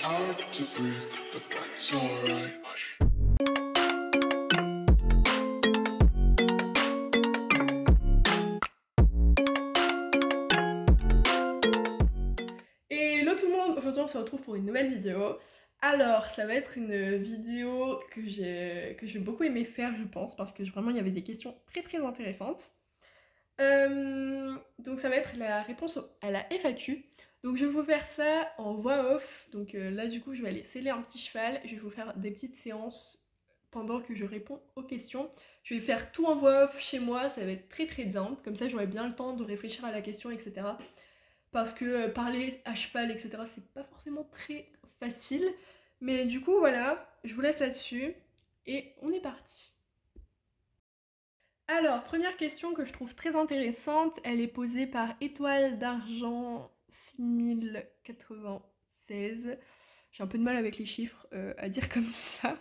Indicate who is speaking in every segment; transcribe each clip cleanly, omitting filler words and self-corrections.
Speaker 1: hard to breathe, but that's alright. Hush.
Speaker 2: Hello tout le monde, aujourd'hui on se retrouve pour une nouvelle vidéo. Alors ça va être une vidéo que j'ai beaucoup aimé faire je pense parce que vraiment il y avait des questions très intéressantes. Donc ça va être la réponse à la FAQ. Donc je vais vous faire ça en voix off. Donc là du coup je vais aller sceller un petit cheval. Je vais vous faire des petites séances pendant que je réponds aux questions. Je vais faire tout en voix off chez moi, ça va être très bien. Comme ça j'aurai bien le temps de réfléchir à la question, etc. Parce que parler à cheval, etc., c'est pas forcément très facile. Mais du coup, voilà, je vous laisse là-dessus et on est parti. Alors, première question que je trouve très intéressante, elle est posée par Étoile d'Argent 6096. J'ai un peu de mal avec les chiffres à dire comme ça.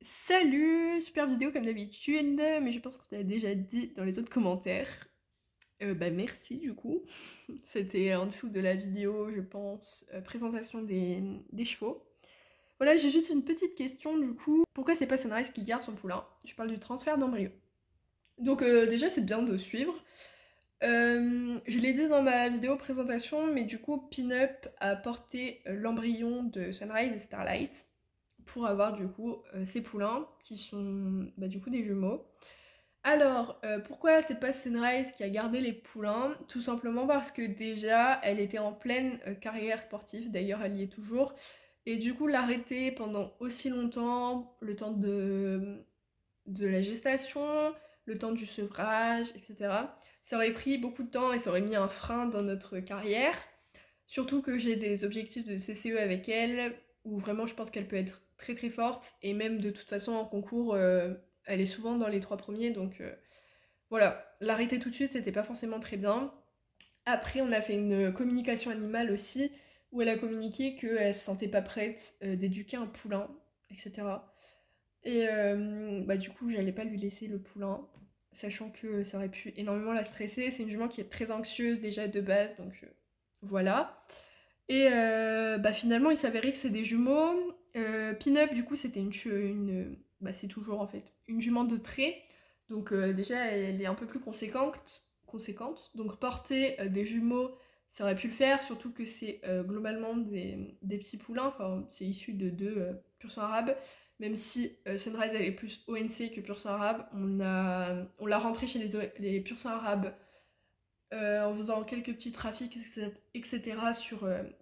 Speaker 2: Salut, super vidéo comme d'habitude, mais je pense que tu l'as déjà dit dans les autres commentaires. Bah merci du coup. C'était en dessous de la vidéo, je pense, présentation des chevaux. Voilà, j'ai juste une petite question du coup. Pourquoi c'est pas Sunrise qui garde son poulain? Je parle du transfert d'embryon. Donc déjà c'est bien de suivre. Je l'ai dit dans ma vidéo présentation, mais du coup Pin-Up a porté l'embryon de Sunrise et Starlight pour avoir du coup ces poulains qui sont bah, du coup des jumeaux. Alors, pourquoi c'est pas Sunrise qui a gardé les poulains? Tout simplement parce que déjà, elle était en pleine carrière sportive, d'ailleurs elle y est toujours, et du coup l'arrêter pendant aussi longtemps, le temps de la gestation, le temps du sevrage, etc. Ça aurait pris beaucoup de temps et ça aurait mis un frein dans notre carrière. Surtout que j'ai des objectifs de CCE avec elle, où vraiment je pense qu'elle peut être très forte, et même de toute façon en concours, elle est souvent dans les 3 premiers, donc voilà. L'arrêter tout de suite, c'était pas forcément très bien. Après, on a fait une communication animale aussi, où elle a communiqué qu'elle se sentait pas prête d'éduquer un poulain, etc. Et bah du coup, j'allais pas lui laisser le poulain, sachant que ça aurait pu énormément la stresser. C'est une jument qui est très anxieuse déjà de base, donc voilà. Et bah finalement, il s'avérait que c'est des jumeaux. Pin-Up, du coup, c'était bah, c'est toujours en fait une jument de trait. Donc déjà, elle est un peu plus conséquente. Donc porter des jumeaux, ça aurait pu le faire, surtout que c'est globalement des petits poulains. Enfin, c'est issu de deux pur sang arabe. Même si Sunrise, elle est plus ONC que pur sang arabe, on l'a rentrée chez les pur sang arabes en faisant quelques petits trafics, etc.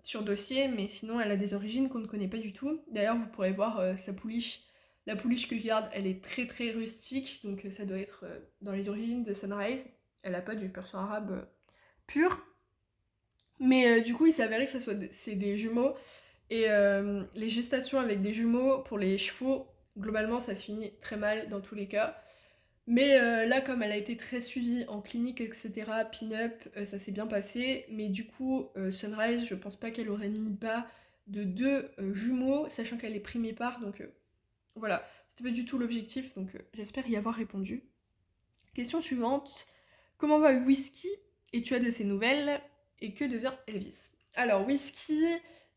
Speaker 2: sur dossier, mais sinon elle a des origines qu'on ne connaît pas du tout. D'ailleurs, vous pourrez voir sa pouliche. La pouliche que je garde, elle est très rustique, donc ça doit être dans les origines de Sunrise. Elle n'a pas du persan arabe pur. Mais du coup, il s'est avéré que c'est des jumeaux. Et les gestations avec des jumeaux, pour les chevaux, globalement, ça se finit très mal dans tous les cas. Mais là, comme elle a été très suivie en clinique, etc., pin-up, ça s'est bien passé. Mais du coup, Sunrise, je pense pas qu'elle aurait mis bas de deux jumeaux, sachant qu'elle est primipare. Donc voilà, c'était pas du tout l'objectif. Donc j'espère y avoir répondu. Question suivante. Comment va Whisky? Et tu as de ses nouvelles? Et que devient Elvis? Alors Whisky,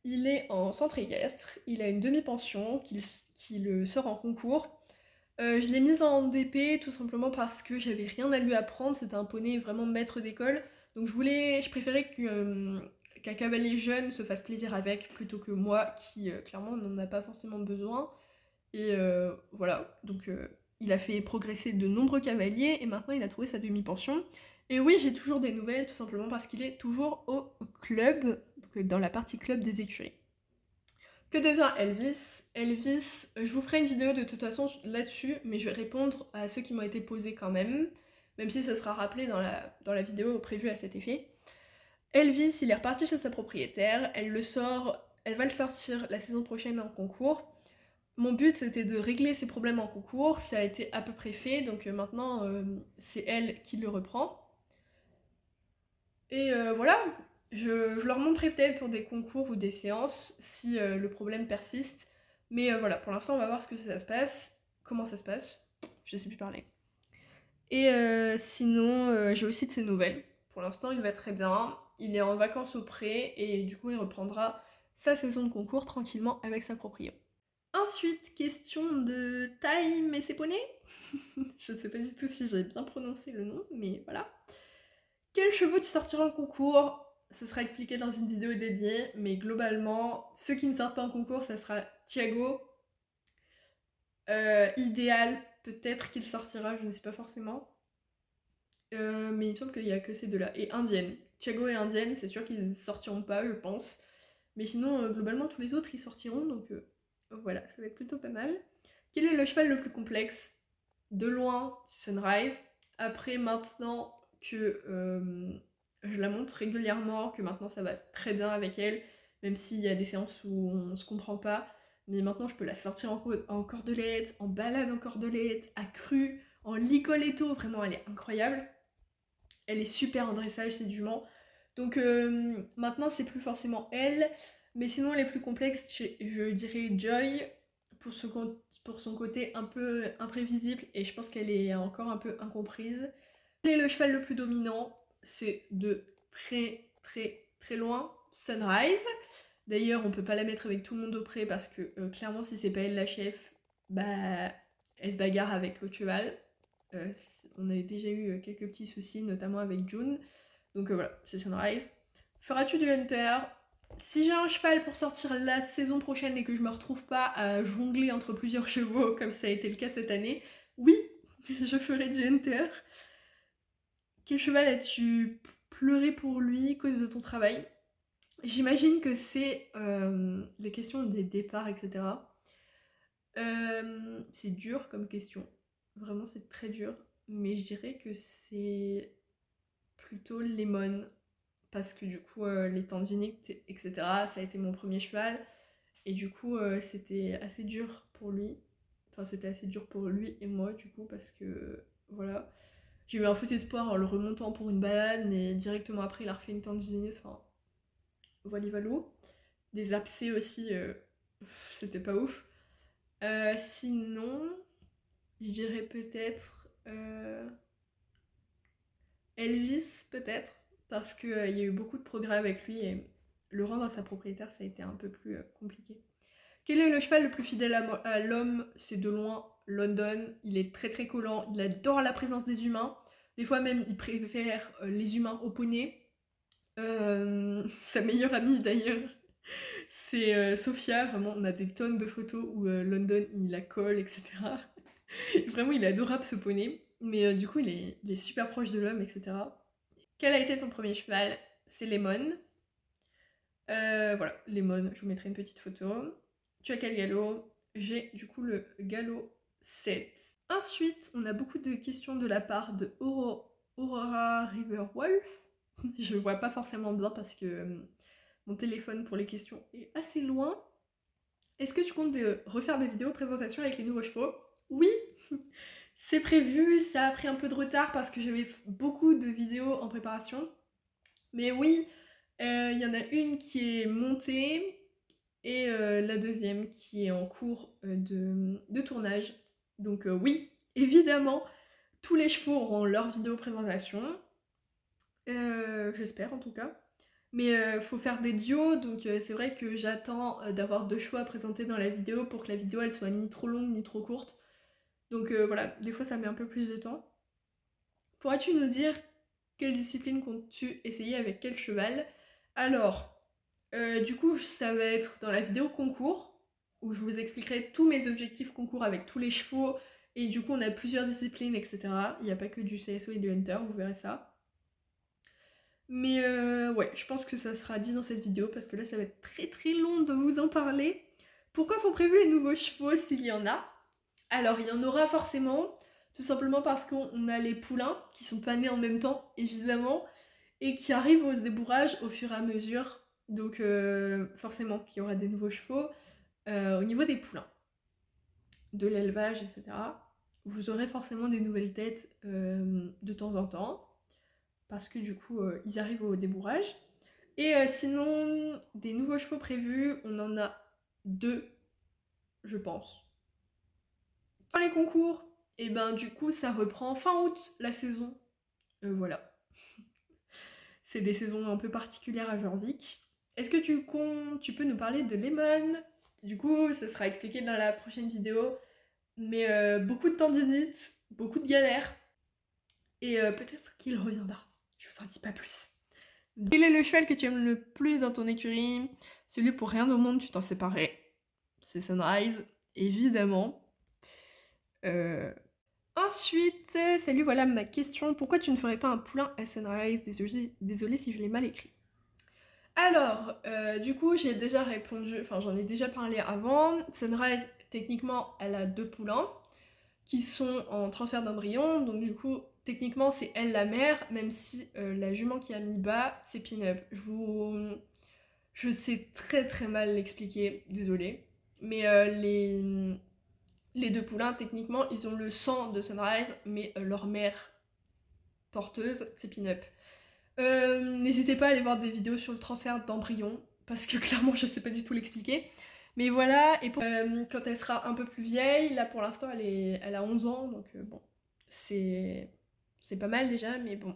Speaker 2: il est en centre équestre. Il a une demi-pension qu'il sort en concours. Je l'ai mise en DP tout simplement parce que j'avais rien à lui apprendre, c'était un poney vraiment maître d'école, donc je préférais qu'un cavalier jeune se fasse plaisir avec plutôt que moi qui clairement n'en a pas forcément besoin. Et voilà, donc il a fait progresser de nombreux cavaliers et maintenant il a trouvé sa demi-pension. Et oui, j'ai toujours des nouvelles tout simplement parce qu'il est toujours au club, donc dans la partie club des écuries. Que devient Elvis? Elvis, je vous ferai une vidéo de toute façon là-dessus, mais je vais répondre à ceux qui m'ont été posés quand même si ce sera rappelé dans la vidéo prévue à cet effet. Elvis, il est reparti chez sa propriétaire, elle va le sortir la saison prochaine en concours. Mon but c'était de régler ses problèmes en concours, ça a été à peu près fait, donc maintenant c'est elle qui le reprend. Et voilà, je leur montrerai peut-être pour des concours ou des séances si le problème persiste. Mais voilà, pour l'instant, on va voir ce que ça se passe. Comment ça se passe? Je sais plus parler. Et sinon, j'ai aussi de ses nouvelles. Pour l'instant, il va très bien. Il est en vacances au pré et du coup, il reprendra sa saison de concours tranquillement avec sa proprio. Ensuite, question de Time et ses poneys. Je sais pas du tout si j'ai bien prononcé le nom, mais voilà. Quels chevaux tu sortiras en concours? Ce sera expliqué dans une vidéo dédiée, mais globalement, ceux qui ne sortent pas en concours, ça sera Thiago. Idéal, peut-être qu'il sortira, je ne sais pas forcément. Mais il me semble qu'il n'y a que ces deux-là. Et Indienne. Thiago et Indienne, c'est sûr qu'ils ne sortiront pas, je pense. Mais sinon, globalement, tous les autres, ils sortiront, donc voilà, ça va être plutôt pas mal. Quel est le cheval le plus complexe? De loin, c'est Sunrise. Après, maintenant que je la monte régulièrement, que maintenant ça va très bien avec elle, même s'il y a des séances où on se comprend pas, mais maintenant je peux la sortir en cordelette, en balade en cordelette, à cru, en licoletto, vraiment elle est incroyable. Elle est super en dressage, c'est du Mans. Donc maintenant c'est plus forcément elle, mais sinon les plus complexes, je dirais Joy pour son côté un peu imprévisible et je pense qu'elle est encore un peu incomprise. Quel est le cheval le plus dominant? C'est de très très très loin Sunrise. D'ailleurs on peut pas la mettre avec tout le monde au pré parce que clairement si c'est pas elle la chef, bah elle se bagarre avec l'autre cheval. On avait déjà eu quelques petits soucis, notamment avec June. Donc voilà, c'est Sunrise. Feras-tu du Hunter? Si j'ai un cheval pour sortir la saison prochaine et que je me retrouve pas à jongler entre plusieurs chevaux, comme ça a été le cas cette année, oui, je ferai du Hunter. Quel cheval as-tu pleuré pour lui, cause de ton travail? J'imagine que c'est les questions des départs, etc. C'est dur comme question. Vraiment, c'est très dur. Mais je dirais que c'est plutôt Lemon. Parce que du coup, les tendinites, etc., ça a été mon premier cheval. Et du coup, c'était assez dur pour lui. Enfin, c'était assez dur pour lui et moi, du coup, parce que voilà. J'ai eu un faux espoir en le remontant pour une balade, mais directement après, il a refait une tendinite. Enfin, voilà, voilà. Des abcès aussi, c'était pas ouf. Sinon, je dirais peut-être Elvis, peut-être, parce qu'il y a eu beaucoup de progrès avec lui et le rendre à sa propriétaire, ça a été un peu plus compliqué. Quel est le cheval le plus fidèle à l'homme? C'est de loin London. Il est très très collant, il adore la présence des humains. Des fois même, il préfère les humains aux poneys. Sa meilleure amie d'ailleurs, c'est Sophia. Vraiment, on a des tonnes de photos où London, il la colle, etc. Vraiment, il est adorable ce poney. Mais du coup, il est super proche de l'homme, etc. Quel a été ton premier cheval? C'est Lemon. Voilà, Lemon, je vous mettrai une petite photo. Tu as quel galop? J'ai du coup le galop 7. Ensuite, on a beaucoup de questions de la part de Aurora Riverwolf. Je vois pas forcément bien parce que mon téléphone pour les questions est assez loin. Est-ce que tu comptes refaire des vidéos présentations avec les nouveaux chevaux? Oui, c'est prévu, ça a pris un peu de retard parce que j'avais beaucoup de vidéos en préparation. Mais oui, il y en a une qui est montée et la deuxième qui est en cours de tournage. Donc oui, évidemment, tous les chevaux auront leur vidéo présentation. J'espère en tout cas. Mais faut faire des duos, donc c'est vrai que j'attends d'avoir deux chevaux à présenter dans la vidéo pour que la vidéo elle soit ni trop longue ni trop courte. Donc voilà, des fois ça met un peu plus de temps. Pourras-tu nous dire quelle discipline comptes-tu essayer avec quel cheval? Alors, du coup, ça va être dans la vidéo concours, où je vous expliquerai tous mes objectifs concours avec tous les chevaux, et du coup on a plusieurs disciplines, etc. Il n'y a pas que du CSO et du Hunter, vous verrez ça. Mais ouais, je pense que ça sera dit dans cette vidéo, parce que là ça va être très très long de vous en parler. Pourquoi sont prévus les nouveaux chevaux s'il y en a? Alors il y en aura forcément, tout simplement parce qu'on a les poulains, qui sont pas nés en même temps, évidemment, et qui arrivent au débourrage au fur et à mesure. Donc forcément qu'il y aura des nouveaux chevaux. Au niveau des poulains, de l'élevage, etc., vous aurez forcément des nouvelles têtes de temps en temps, parce que du coup, ils arrivent au débourrage. Et sinon, des nouveaux chevaux prévus, on en a deux, je pense. Dans les concours, et ben du coup, ça reprend fin août la saison. Voilà. C'est des saisons un peu particulières à Jorvik. Est-ce que tu peux nous parler de Lemon? Du coup, ça sera expliqué dans la prochaine vidéo. Mais beaucoup de tendinite, beaucoup de galères. Et peut-être qu'il reviendra. Je vous en dis pas plus. Quel est le cheval que tu aimes le plus dans ton écurie? Celui pour rien au monde, tu t'en séparais. C'est Sunrise, évidemment. Euh, Ensuite, salut, voilà ma question. Pourquoi tu ne ferais pas un poulain à Sunrise? Désolée si je l'ai mal écrit. Alors, du coup, j'ai déjà répondu, enfin j'en ai déjà parlé avant. Sunrise, techniquement, elle a 2 poulains qui sont en transfert d'embryon, donc du coup, techniquement, c'est elle la mère, même si la jument qui a mis bas, c'est Pin-Up. Je sais très très mal l'expliquer, désolée. Mais les 2 poulains, techniquement, ils ont le sang de Sunrise, mais leur mère porteuse, c'est Pin-Up. N'hésitez pas à aller voir des vidéos sur le transfert d'embryons, parce que clairement je sais pas du tout l'expliquer. Mais voilà, et quand elle sera un peu plus vieille, là pour l'instant elle a 11 ans, donc bon, c'est pas mal déjà, mais bon,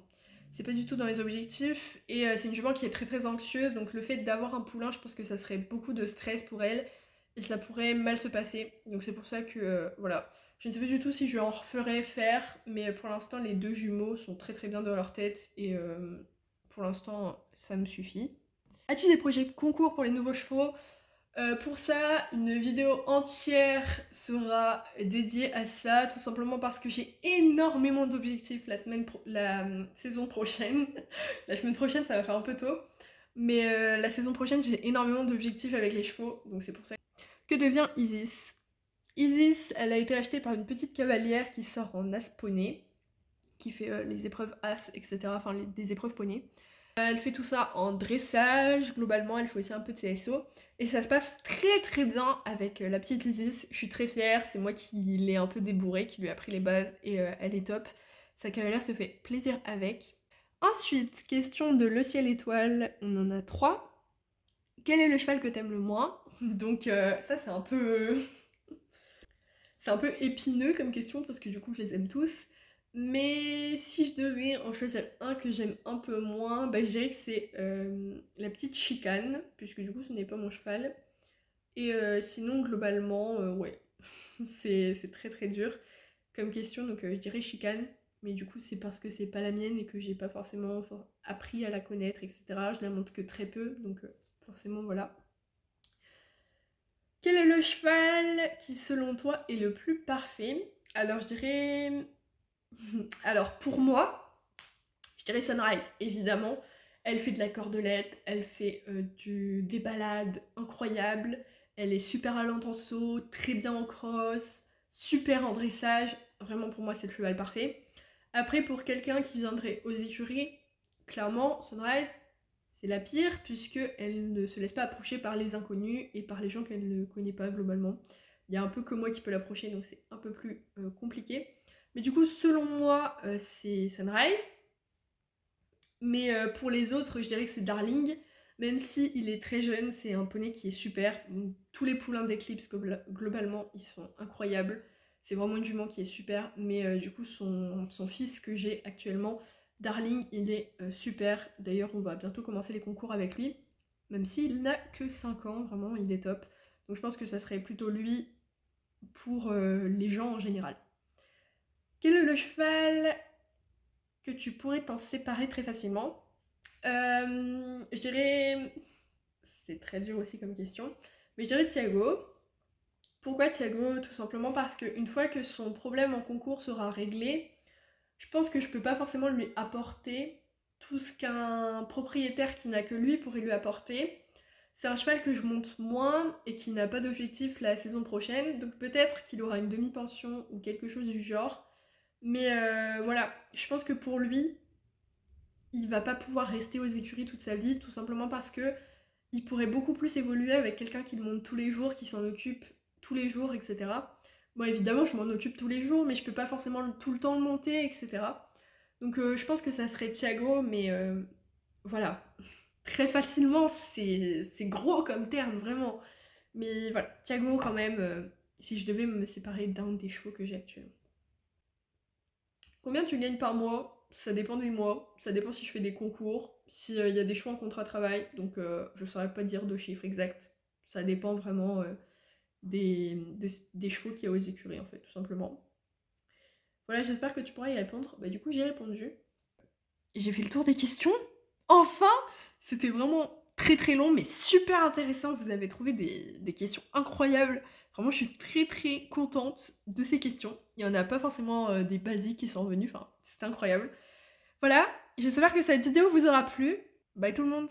Speaker 2: c'est pas du tout dans les objectifs. Et c'est une jument qui est très très anxieuse, donc le fait d'avoir un poulain, je pense que ça serait beaucoup de stress pour elle, et ça pourrait mal se passer. Donc c'est pour ça que, voilà. Je ne sais pas du tout si je en referais faire, mais pour l'instant, les 2 jumeaux sont très très bien dans leur tête et pour l'instant, ça me suffit. As-tu des projets de concours pour les nouveaux chevaux? Pour ça, une vidéo entière sera dédiée à ça, tout simplement parce que j'ai énormément d'objectifs la saison prochaine. La semaine prochaine, ça va faire un peu tôt, mais la saison prochaine, j'ai énormément d'objectifs avec les chevaux, donc c'est pour ça. Que devient Isis? Isis, elle a été achetée par une petite cavalière qui sort en as poney, qui fait les épreuves as, etc. Enfin, des épreuves poney. Elle fait tout ça en dressage, globalement, elle fait aussi un peu de CSO. Et ça se passe très très bien avec la petite Isis. Je suis très fière, c'est moi qui l'ai un peu débourrée, qui lui a appris les bases et elle est top. Sa cavalière se fait plaisir avec. Ensuite, question de Le Ciel Étoile, on en a 3. Quel est le cheval que t'aimes le moins? Donc ça c'est un peu... C'est un peu épineux comme question parce que du coup je les aime tous. Mais si je devais en choisir un que j'aime un peu moins, bah, je dirais que c'est la petite chicane, puisque du coup ce n'est pas mon cheval. Et sinon globalement, ouais, c'est très très dur comme question, donc je dirais chicane. Mais du coup c'est parce que c'est pas la mienne et que j'ai pas forcément appris à la connaître, etc. Je la monte que très peu, donc forcément voilà. Quel est le cheval qui, selon toi, est le plus parfait? Alors, je dirais... Alors, pour moi, je dirais Sunrise, évidemment. Elle fait de la cordelette, elle fait des balades incroyables, elle est super allante en saut, très bien en cross, super en dressage. Vraiment, pour moi, c'est le cheval parfait. Après, pour quelqu'un qui viendrait aux écuries, clairement, Sunrise, c'est la pire puisque elle ne se laisse pas approcher par les inconnus et par les gens qu'elle ne connaît pas globalement. Il y a un peu que moi qui peux l'approcher, donc c'est un peu plus compliqué. Mais du coup, selon moi, c'est Sunrise. Mais pour les autres, je dirais que c'est Darling. Même si il est très jeune, c'est un poney qui est super. Tous les poulains d'Eclipse, globalement, ils sont incroyables. C'est vraiment une jument qui est super. Mais du coup, son fils que j'ai actuellement, Darling, il est super. D'ailleurs, on va bientôt commencer les concours avec lui. Même s'il n'a que 5 ans, vraiment, il est top. Donc je pense que ça serait plutôt lui pour les gens en général. Quel est le cheval que tu pourrais t'en séparer très facilement? Je dirais... C'est très dur aussi comme question. Mais je dirais Thiago. Pourquoi Thiago? Tout simplement parce qu'une fois que son problème en concours sera réglé, je pense que je peux pas forcément lui apporter tout ce qu'un propriétaire qui n'a que lui pourrait lui apporter. C'est un cheval que je monte moins et qui n'a pas d'objectif la saison prochaine, donc peut-être qu'il aura une demi-pension ou quelque chose du genre. Mais voilà, je pense que pour lui, il va pas pouvoir rester aux écuries toute sa vie, tout simplement parce que il pourrait beaucoup plus évoluer avec quelqu'un qui le monte tous les jours, qui s'en occupe tous les jours, etc. Moi, évidemment, je m'en occupe tous les jours, mais je peux pas forcément tout le temps le monter, etc. Donc, je pense que ça serait Thiago, mais voilà. Très facilement, c'est gros comme terme, vraiment. Mais voilà, Thiago, quand même, si je devais me séparer d'un des chevaux que j'ai actuellement. Combien tu gagnes par mois? Ça dépend des mois, ça dépend si je fais des concours. s'il y a des choix en contrat de travail, donc je saurais pas dire de chiffre exact. Ça dépend vraiment des chevaux qu'il y a aux écuries, en fait, tout simplement. Voilà, j'espère que tu pourras y répondre. Bah, du coup, j'ai répondu. J'ai fait le tour des questions. Enfin, c'était vraiment très très long, mais super intéressant. Vous avez trouvé des questions incroyables. Vraiment, je suis très très contente de ces questions. Il n'y en a pas forcément des basiques qui sont revenus. Enfin, c'est incroyable. Voilà, j'espère que cette vidéo vous aura plu. Bye tout le monde!